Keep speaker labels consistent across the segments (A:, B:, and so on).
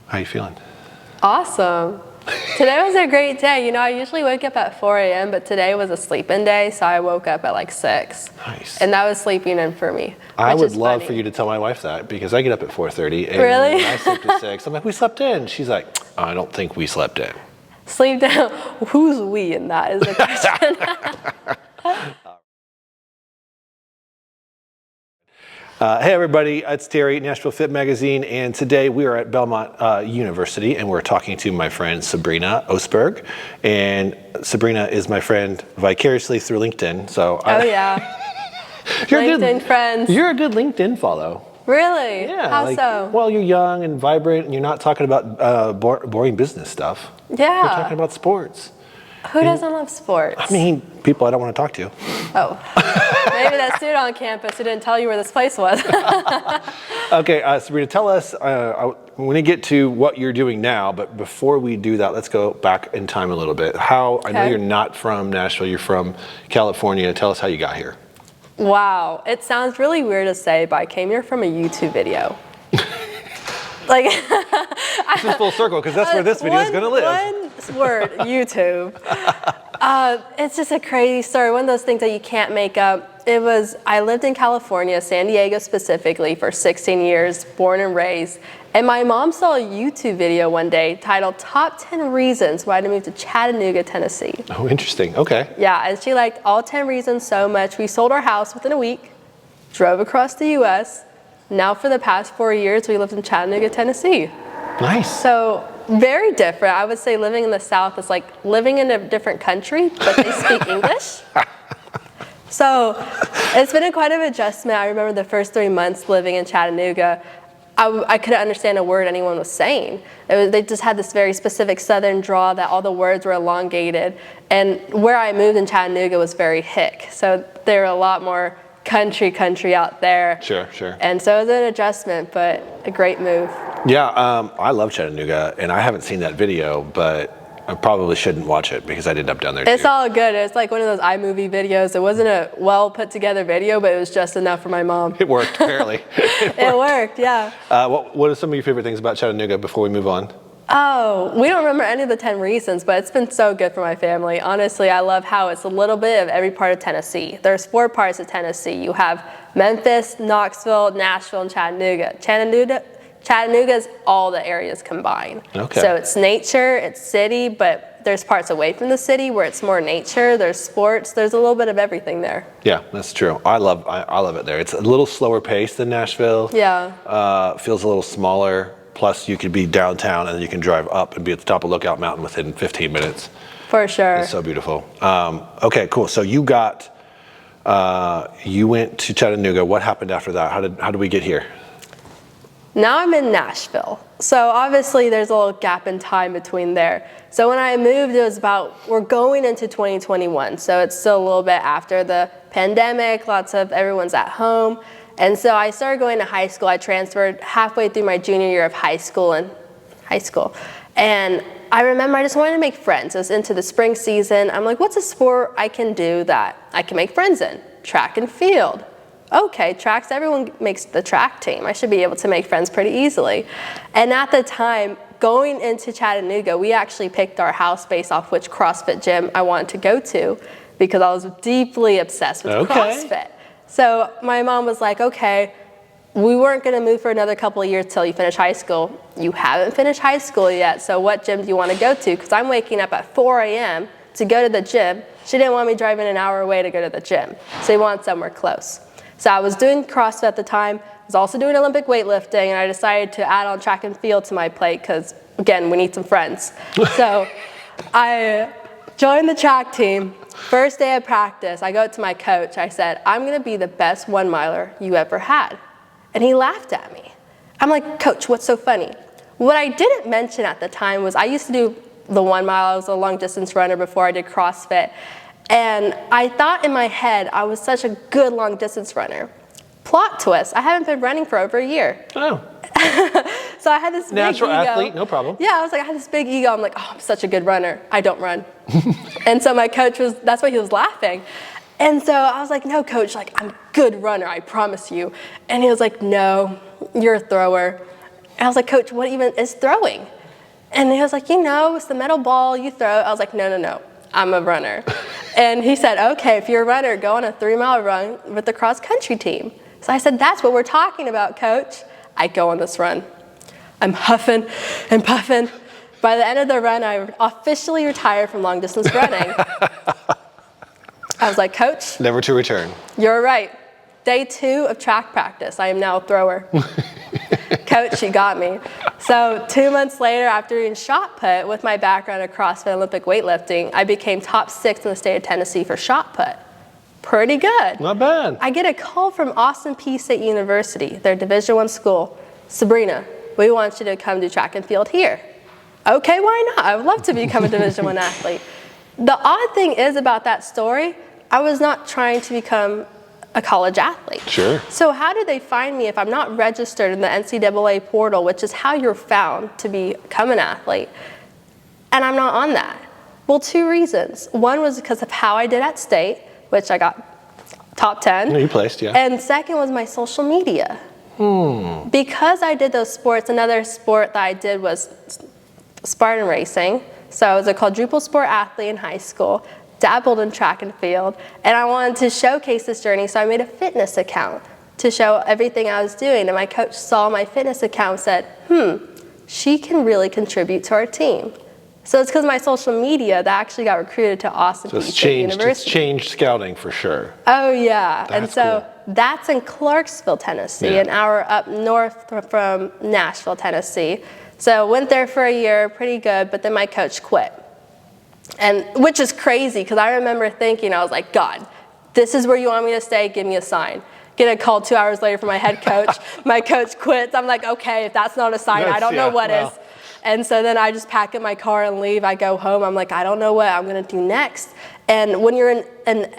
A: How you feeling?
B: Awesome. Today was a great day. You know, I usually wake up at 4 a.m., but today was a sleep-in day, so I woke up at like 6.
A: Nice.
B: And that was sleeping in for me.
A: I would love for you to tell my wife that, because I get up at 4:30 and
B: really?
A: I sleep at 6. I'm like, we slept in. She's like, I don't think we slept in.
B: Sleep down. Who's we in that is the question.
A: Hey everybody, it's Terry, Nashville Fit Magazine, and today we are at Belmont University, and we're talking to my friend Sabrina Oostburg, and Sabrina is my friend vicariously through LinkedIn. So
B: yeah,
A: you're
B: LinkedIn friends.
A: You're a good LinkedIn follow.
B: Really?
A: Yeah.
B: How so?
A: Well, you're young and vibrant, and you're not talking about boring business stuff.
B: Yeah.
A: You're talking about sports.
B: Who doesn't love sports?
A: I mean, people I don't want to talk to.
B: Oh, maybe that student on campus who didn't tell you where this place was.
A: Okay, Sabrina, tell us, we're going to get to what you're doing now, but before we do that, let's go back in time a little bit. I know you're not from Nashville, you're from California. Tell us how you got here.
B: Wow, it sounds really weird to say, but I came here from a YouTube video. Like,
A: this is full circle, because that's where this video is going to live.
B: One word, YouTube. It's just a crazy story. One of those things that you can't make up. I lived in California, San Diego specifically, for 16 years, born and raised. And my mom saw a YouTube video one day titled Top 10 Reasons Why to Move to Chattanooga, Tennessee.
A: Oh, interesting. Okay.
B: Yeah, and she liked all 10 reasons so much. We sold our house within a week, drove across the U.S. Now for the past 4 years, we lived in Chattanooga, Tennessee.
A: Nice.
B: So very different. I would say living in the South is like living in a different country, but they speak English. So it's been quite an adjustment. I remember the first 3 months living in Chattanooga, I couldn't understand a word anyone was saying. They just had this very specific Southern drawl that all the words were elongated. And where I moved in Chattanooga was very hick. So there were a lot more country out there.
A: Sure.
B: And so it was an adjustment, but a great move.
A: Yeah, I love Chattanooga, and I haven't seen that video, but I probably shouldn't watch it because I'd end up down there
B: It's
A: too.
B: all good. It's like one of those iMovie videos. It wasn't a well put together video, but it was just enough for my mom.
A: It worked, apparently.
B: It worked, yeah.
A: What are some of your favorite things about Chattanooga before we move on?
B: Oh, we don't remember any of the 10 reasons, but it's been so good for my family. Honestly, I love how it's a little bit of every part of Tennessee. There's 4 parts of Tennessee. You have Memphis, Knoxville, Nashville, and Chattanooga. Chattanooga is all the areas combined.
A: Okay.
B: So it's nature, it's city, but there's parts away from the city where it's more nature, there's sports, there's a little bit of everything there.
A: Yeah, that's true. I love it there. It's a little slower paced than Nashville.
B: Yeah.
A: Feels a little smaller. Plus, you could be downtown and then you can drive up and be at the top of Lookout Mountain within 15 minutes.
B: For sure.
A: It's so beautiful. Okay, cool. So you went to Chattanooga. What happened after that? How did we get here?
B: Now I'm in Nashville. So obviously there's a little gap in time between there. So when I moved, it was we're going into 2021. So it's still a little bit after the pandemic, everyone's at home. And so I started going to high school. I transferred halfway through my junior year of high school. And I remember I just wanted to make friends. I was into the spring season. I'm like, what's a sport I can do that I can make friends in? Track and field. Okay, tracks, everyone makes the track team. I should be able to make friends pretty easily. And at the time, going into Chattanooga, we actually picked our house based off which CrossFit gym I wanted to go to because I was deeply obsessed with CrossFit. So my mom was like, okay, we weren't going to move for another couple of years till you finish high school. You haven't finished high school yet, so what gym do you want to go to? Because I'm waking up at 4 a.m. to go to the gym. She didn't want me driving an hour away to go to the gym, so we wanted somewhere close. So I was doing CrossFit at the time. I was also doing Olympic weightlifting, and I decided to add on track and field to my plate because, again, we need some friends. So I joined the track team. First day of practice, I go up to my coach. I said, I'm going to be the best 1 miler you ever had. And he laughed at me. I'm like, Coach, what's so funny? What I didn't mention at the time was I used to do the 1 mile. I was a long distance runner before I did CrossFit. And I thought in my head I was such a good long distance runner. Plot twist, I haven't been running for over a year.
A: Oh.
B: So I had this
A: natural
B: big ego.
A: athlete, no problem.
B: Yeah, I had this big ego. I'm like, oh, I'm such a good runner. I don't run. And so my coach that's why he was laughing. And so I was like, no, coach, I'm a good runner, I promise you. And he was like, no, you're a thrower. And I was like, Coach, what even is throwing? And he was like, it's the metal ball you throw. I was like, no, I'm a runner. And he said, okay, if you're a runner, go on a 3-mile run with the cross-country team. So I said, that's what we're talking about, Coach. I go on this run. I'm huffing and puffing. By the end of the run, I officially retired from long-distance running. I was like, Coach.
A: Never to return.
B: You're right. Day 2 of track practice. I am now a thrower. Coach, you got me. So 2 months later, after doing shot put with my background in CrossFit Olympic weightlifting, I became top 6 in the state of Tennessee for shot put. Pretty good.
A: Not bad.
B: I get a call from Austin Peay State University, their Division I school. Sabrina, we want you to come do track and field here. Okay, why not? I would love to become a Division I athlete. The odd thing is about that story, I was not trying to become a college athlete.
A: Sure.
B: So how do they find me if I'm not registered in the NCAA portal, which is how you're found to become an athlete, and I'm not on that? Well, 2 reasons. One was because of how I did at state, which I got top 10.
A: No, you placed, yeah.
B: And second was my social media. Because I did those sports, another sport that I did was Spartan racing. So I was a quadruple sport athlete in high school, dabbled in track and field, and I wanted to showcase this journey, so I made a fitness account to show everything I was doing. And my coach saw my fitness account and said, she can really contribute to our team. So it's because of my social media that I actually got recruited to Austin Peay State University.
A: It's changed scouting for sure.
B: Oh yeah,
A: That's cool.
B: That's in Clarksville, Tennessee, an hour up north from Nashville, Tennessee. So went there for a year, pretty good, but then my coach quit. And which is crazy, because I remember thinking, I was like, God, this is where you want me to stay, give me a sign. Get a call 2 hours later from my head coach. My coach quits. I'm like, okay, if that's not a sign, I don't know what is. And so then I just pack up my car and leave. I go home. I'm like, I don't know what I'm going to do next. And when you're an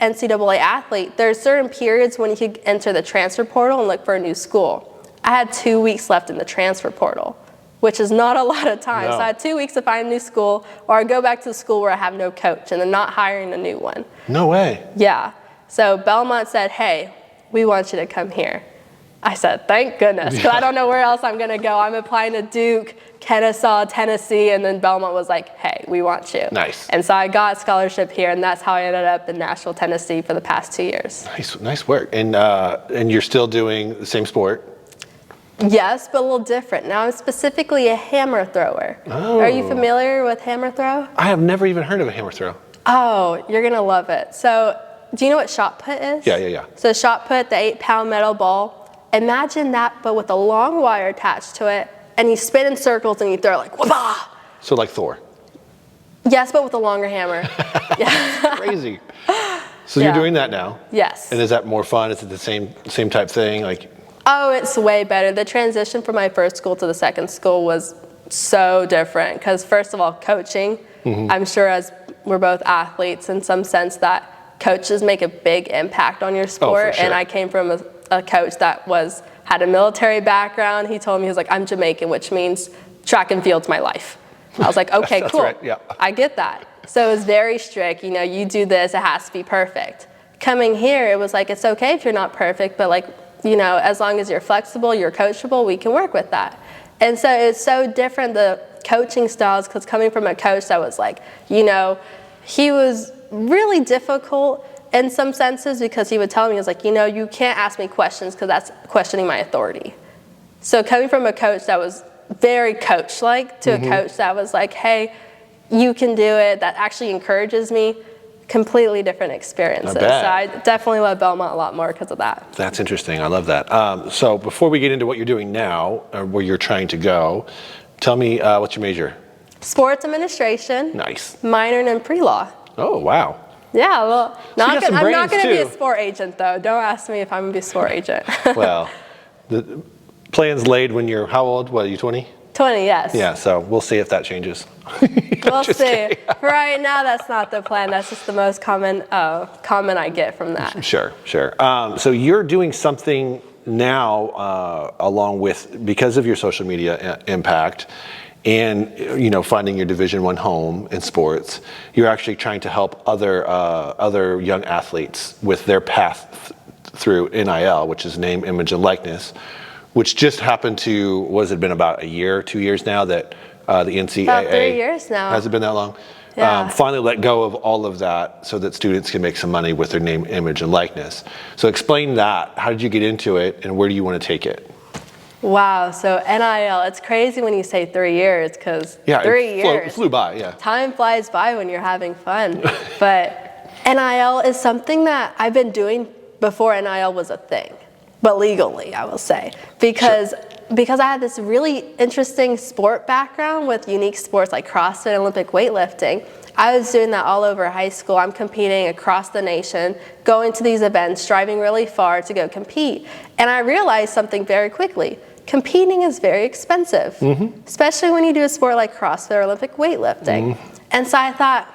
B: NCAA athlete, there's certain periods when you can enter the transfer portal and look for a new school. I had 2 weeks left in the transfer portal, which is not a lot of time.
A: No.
B: So I had 2 weeks to find a new school, or I go back to the school where I have no coach and they're not hiring a new one.
A: No way.
B: Yeah. So Belmont said, hey, we want you to come here. I said, thank goodness, because I don't know where else I'm going to go. I'm applying to Duke, Kennesaw, Tennessee, and then Belmont was like, hey, we want you.
A: Nice.
B: And so I got a scholarship here, and that's how I ended up in Nashville, Tennessee for the past 2 years.
A: Nice work. And you're still doing the same sport?
B: Yes, but a little different. Now I'm specifically a hammer thrower.
A: Oh.
B: Are you familiar with hammer throw?
A: I have never even heard of a hammer throw.
B: Oh, you're going to love it. So do you know what shot put is?
A: Yeah.
B: So shot put, the 8-pound metal ball. Imagine that, but with a long wire attached to it, and you spin in circles and you throw like, wah-bah!
A: So like Thor.
B: Yes, but with a longer hammer. Yeah.
A: Crazy. So you're doing that now?
B: Yes.
A: And is that more fun? Is it the same type thing? Like?
B: Oh, it's way better. The transition from my first school to the second school was so different because first of all, coaching. I'm sure as we're both athletes in some sense that coaches make a big impact on your sport.
A: Oh, for sure.
B: And I came from a coach that had a military background. He told me, he was like, I'm Jamaican, which means track and field's my life. I was like, okay,
A: That's
B: cool.
A: right, yeah.
B: I get that. So it was very strict. You do this, it has to be perfect. Coming here, it was like, it's okay if you're not perfect, but as long as you're flexible, you're coachable, we can work with that. And so it's so different, the coaching styles, because coming from a coach that was like, he was really difficult in some senses because he would tell me, he was like, you can't ask me questions because that's questioning my authority. So coming from a coach that was very coach-like to a coach that was like, hey, you can do it, that actually encourages me, completely different experiences. So I definitely love Belmont a lot more because of that.
A: That's interesting. I love that. So before we get into what you're doing now, or where you're trying to go, tell me what's your major?
B: Sports administration.
A: Nice.
B: Minor in pre-law.
A: Oh, wow.
B: Yeah, well, I'm not going to be a
A: too.
B: sport agent, though. Don't ask me if I'm going to be a sport agent.
A: Well, the plan's laid when you're how old? What, are you 20?
B: 20, yes.
A: Yeah, so we'll see if that changes.
B: We'll see. Right now, that's not the plan. That's just the most common comment I get from that.
A: Sure. So you're doing something now along with, because of your social media impact and finding your Division I home in sports, you're actually trying to help other young athletes with their path through NIL, which is name, image, and likeness, which just happened to, was it been about a year, 2 years now that the NCAA?
B: About 3 years now.
A: Has it been that long?
B: Yeah.
A: Finally let go of all of that so that students can make some money with their name, image, and likeness. So explain that. How did you get into it, and where do you want to take it?
B: Wow, so NIL, it's crazy when you say 3 years, because 3 years.
A: Flew by, yeah.
B: Time flies by when you're having fun. But NIL is something that I've been doing before NIL was a thing, but legally, I will say. Because I had this really interesting sport background with unique sports like CrossFit and Olympic weightlifting. I was doing that all over high school. I'm competing across the nation, going to these events, driving really far to go compete. And I realized something very quickly. Competing is very expensive, especially when you do a sport like CrossFit or Olympic weightlifting. And so I thought,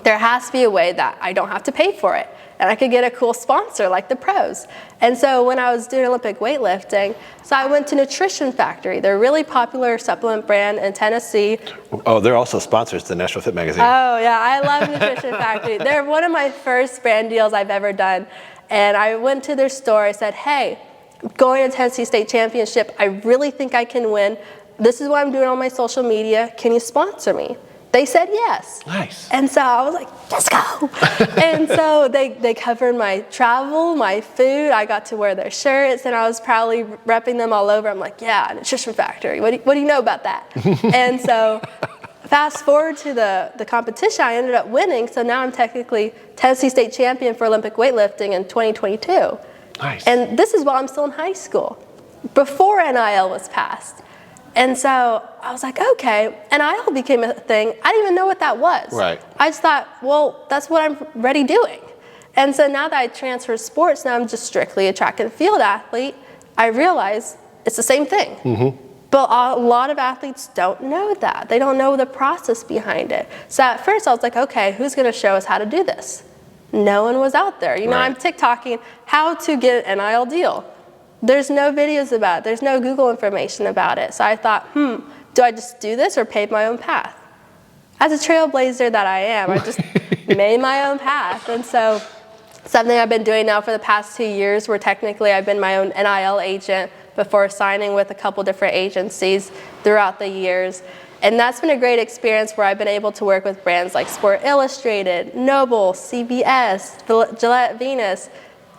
B: there has to be a way that I don't have to pay for it, and I could get a cool sponsor like the pros. And so when I was doing Olympic weightlifting, so I went to Nutrition Factory. They're a really popular supplement brand in Tennessee.
A: Oh, they're also sponsors to National Fit Magazine.
B: Oh yeah, I love Nutrition Factory. They're one of my first brand deals I've ever done. And I went to their store, I said, hey, I'm going to Tennessee State Championship. I really think I can win. This is what I'm doing on my social media. Can you sponsor me? They said yes.
A: Nice.
B: And so I was like, let's go. And so they covered my travel, my food. I got to wear their shirts, and I was proudly repping them all over. I'm like, yeah, Nutrition Factory. What do you know about that? And so fast forward to the competition, I ended up winning. So now I'm technically Tennessee State champion for Olympic weightlifting in 2022.
A: Nice.
B: And this is while I'm still in high school, before NIL was passed. And so I was like, okay, NIL became a thing. I didn't even know what that was.
A: Right.
B: I just thought, well, that's what I'm already doing. And so now that I transferred sports, now I'm just strictly a track and field athlete, I realize it's the same thing. But a lot of athletes don't know that. They don't know the process behind it. So at first I was like, okay, who's gonna show us how to do this? No one was out there. You know, I'm TikToking how to get an NIL deal. There's no videos about it. There's no Google information about it. So I thought, do I just do this or pave my own path? As a trailblazer that I am, I just made my own path. And so something I've been doing now for the past 2 years, where technically I've been my own NIL agent before signing with a couple different agencies throughout the years. And that's been a great experience where I've been able to work with brands like Sport Illustrated, Noble, CBS, Gillette Venus,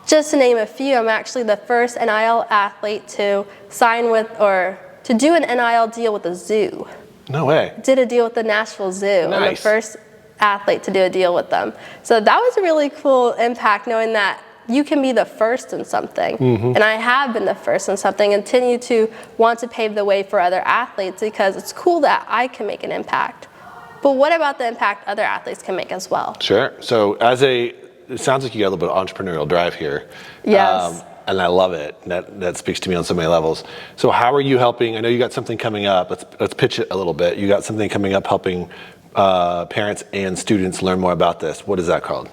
B: just to name a few. I'm actually the first NIL athlete to sign with, or to do an NIL deal with a zoo.
A: No way.
B: Did a deal with the Nashville Zoo.
A: Nice.
B: I'm the first athlete to do a deal with them. So that was a really cool impact, knowing that you can be the first in something. And I have been the first in something, and continue to want to pave the way for other athletes, because it's cool that I can make an impact. But what about the impact other athletes can make as well?
A: Sure. So it sounds like you got a little bit of entrepreneurial drive here.
B: Yes.
A: And I love it. That speaks to me on so many levels. So how are you helping? I know you got something coming up. Let's pitch it a little bit. You got something coming up helping parents and students learn more about this. What is that called?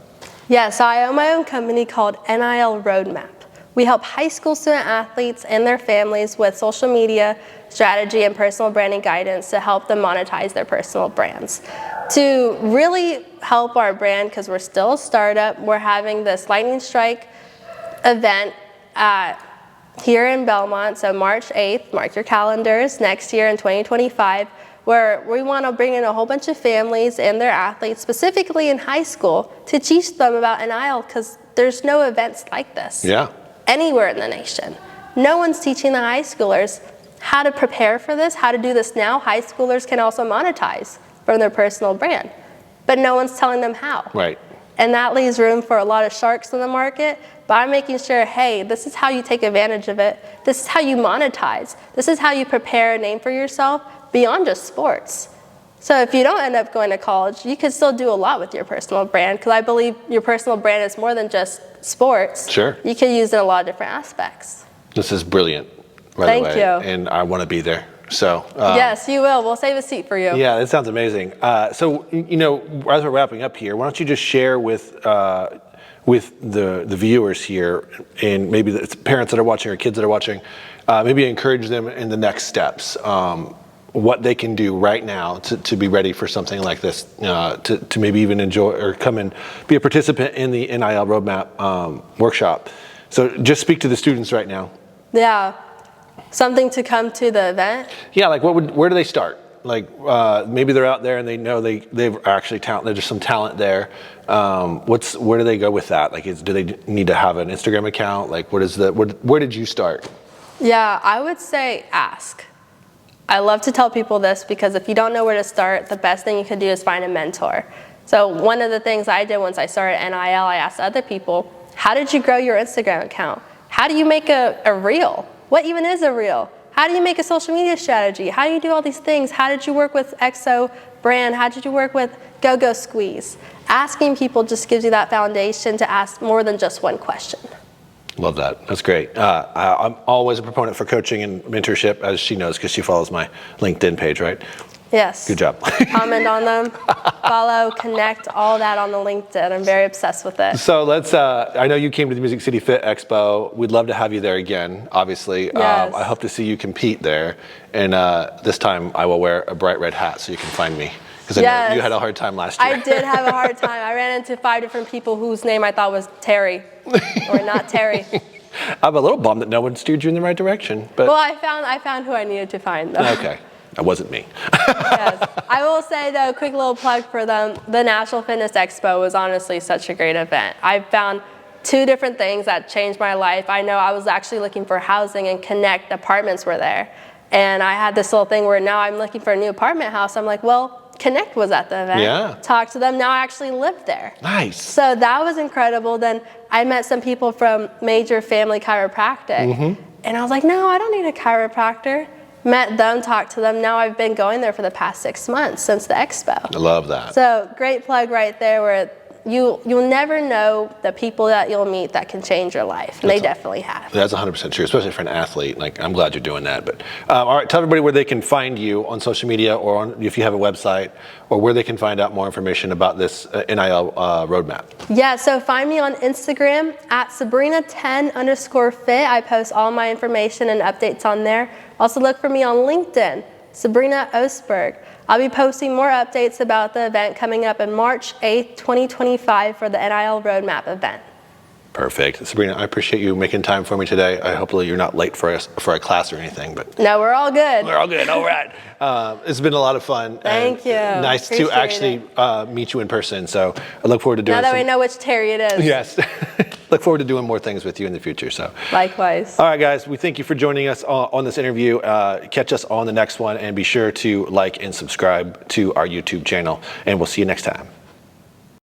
B: Yeah, so I own my own company called NIL Roadmap. We help high school student athletes and their families with social media strategy and personal branding guidance to help them monetize their personal brands. To really help our brand, because we're still a startup, we're having this lightning strike event here in Belmont, so March 8th, mark your calendars, next year in 2025, where we want to bring in a whole bunch of families and their athletes, specifically in high school, to teach them about NIL, because there's no events like this anywhere in the nation. No one's teaching the high schoolers how to prepare for this, how to do this now. High schoolers can also monetize from their personal brand, but no one's telling them how.
A: Right.
B: And that leaves room for a lot of sharks in the market. But I'm making sure, hey, this is how you take advantage of it. This is how you monetize. This is how you prepare a name for yourself beyond just sports. So if you don't end up going to college, you can still do a lot with your personal brand, because I believe your personal brand is more than just sports.
A: Sure.
B: You can use it in a lot of different aspects.
A: This is brilliant, by
B: Thank
A: the way.
B: you.
A: And I want to be there. So
B: yes, you will. We'll save a seat for you.
A: Yeah, that sounds amazing. So, you know, as we're wrapping up here, why don't you just share with the viewers here, and maybe the parents that are watching or kids that are watching, maybe encourage them in the next steps, what they can do right now to be ready for something like this, to maybe even enjoy or come and be a participant in the NIL Roadmap workshop. So just speak to the students right now.
B: Yeah. Something to come to the event?
A: Yeah, like where do they start? Like maybe they're out there and they know they've actually there's some talent there. Where do they go with that? Like, do they need to have an Instagram account? Like, where did you start?
B: Yeah, I would say ask. I love to tell people this because if you don't know where to start, the best thing you can do is find a mentor. So one of the things I did once I started NIL, I asked other people, how did you grow your Instagram account? How do you make a reel? What even is a reel? How do you make a social media strategy? How do you do all these things? How did you work with EXO brand? How did you work with Go-Go Squeeze? Asking people just gives you that foundation to ask more than just one question.
A: Love that. That's great. I'm always a proponent for coaching and mentorship, as she knows, because she follows my LinkedIn page, right?
B: Yes.
A: Good job.
B: Comment on them, follow, connect, all that on the LinkedIn. I'm very obsessed with it.
A: So let's, I know you came to the Music City Fit Expo. We'd love to have you there again, obviously.
B: Yes.
A: I hope to see you compete there. And this time I will wear a bright red hat so you can find me. Because I know you had a hard time last year.
B: I did have a hard time. I ran into 5 different people whose name I thought was Terry, or not Terry.
A: I'm a little bummed that no one steered you in the right direction. But
B: well, I found who I needed to find, though.
A: Okay. That wasn't me.
B: Yes. I will say, though, a quick little plug for them. The National Fitness Expo was honestly such a great event. I found 2 different things that changed my life. I know I was actually looking for housing, and Connect apartments were there. And I had this little thing where now I'm looking for a new apartment house. I'm like, well, Connect was at the event.
A: Yeah.
B: Talked to them. Now I actually live there.
A: Nice.
B: So that was incredible. Then I met some people from Major Family Chiropractic. And I was like, no, I don't need a chiropractor. Met them, talked to them. Now I've been going there for the past 6 months since the expo.
A: I love that.
B: So great plug right there where you'll never know the people that you'll meet that can change your life. And they definitely have.
A: That's 100% true, especially for an athlete. Like, I'm glad you're doing that. But all right, tell everybody where they can find you on social media, or if you have a website, or where they can find out more information about this NIL roadmap.
B: Yeah, so find me on Instagram at Sabrina10_fit. I post all my information and updates on there. Also look for me on LinkedIn, Sabrina Oostburg. I'll be posting more updates about the event coming up on March 8th, 2025 for the NIL Roadmap event.
A: Perfect. Sabrina, I appreciate you making time for me today. I hope you're not late for a class or anything. But
B: no, we're all good.
A: We're all good. All right. It's been a lot of fun.
B: Thank you.
A: Nice to actually meet you in person. So I look forward to doing
B: Now that we know which Terry it is.
A: Yes. Look forward to doing more things with you in the future. So
B: likewise.
A: All right, guys. We thank you for joining us on this interview. Catch us on the next one, and be sure to like and subscribe to our YouTube channel. And we'll see you next time.